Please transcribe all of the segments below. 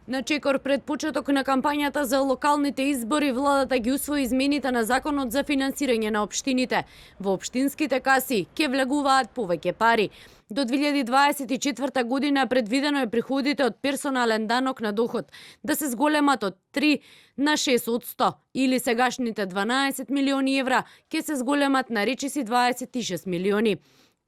На чекор пред почеток на кампањата за локалните избори, владата ги усвои измените на Законот за финансирање на општините. Во општинските каси ќе влегуваат повеќе пари. До 2024 година предвидено е приходите од персонален данок на доход да се зголемат од 3 на 6%, или сегашните 12 милиони евра ќе се зголемат на речиси 26 милиони.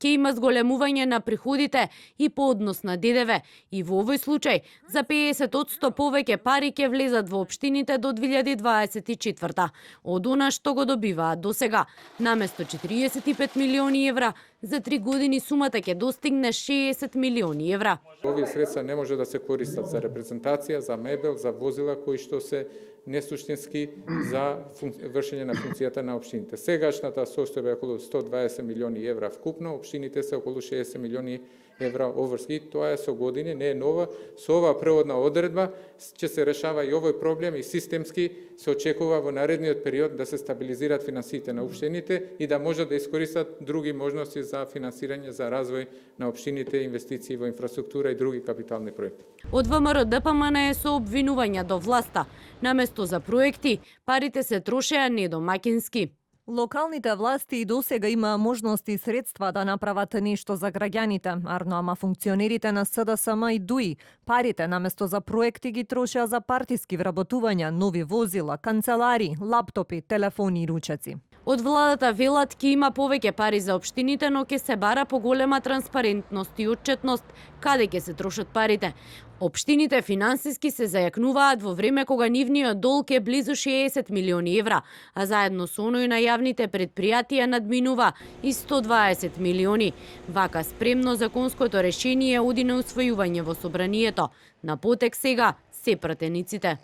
Ќе има зголемување на приходите и по однос на ДДВ. И во овој случај за 50% повеќе пари ќе влезат во општините до 2024 од она што го добиваат до сега. Наместо 45 милиони евра, за 3 години сумата ќе достигне 60 милиони евра. Овие средства не може да се користат за репрезентација, за мебел, за возила кои што се несуштински за вршење на функцијата на општините. Сегашната состојба е околу 120 милиони евра вкупно, општините се околу 60 милиони евра оврски. Тоа е со години, не е нова. Со оваа преводна одредба ќе се решава и овој проблем и системски се очекува во наредниот период да се стабилизираат финансиите на општините и да можат да искористат други можности за финансирање за развој на општините, инвестиции во инфраструктура и други капитални проекти. Од ВМРО ДПМН е со обвинувања до власта. Наместо за проекти, парите се трошеа недомакински. Локалните власти и досега има можности и средства да направат нешто за граѓаните, ама функционерите на СДСМ и ДУИ парите наместо за проекти ги трошеа за партиски вработувања, нови возила, канцелари, лаптопи, телефони и ручеци. Од владата велат ќе има повеќе пари за општините, но ќе се бара поголема транспарентност и отчетност каде ќе се трошат парите. Општините финансиски се зајакнуваат во време кога нивниот долг е близу 60 милиони евра, а заедно со оној на јавните предпријатија надминува и 120 милиони. Вака спремно законското решение оди на усвојување во собранието. На потек сега се пратениците.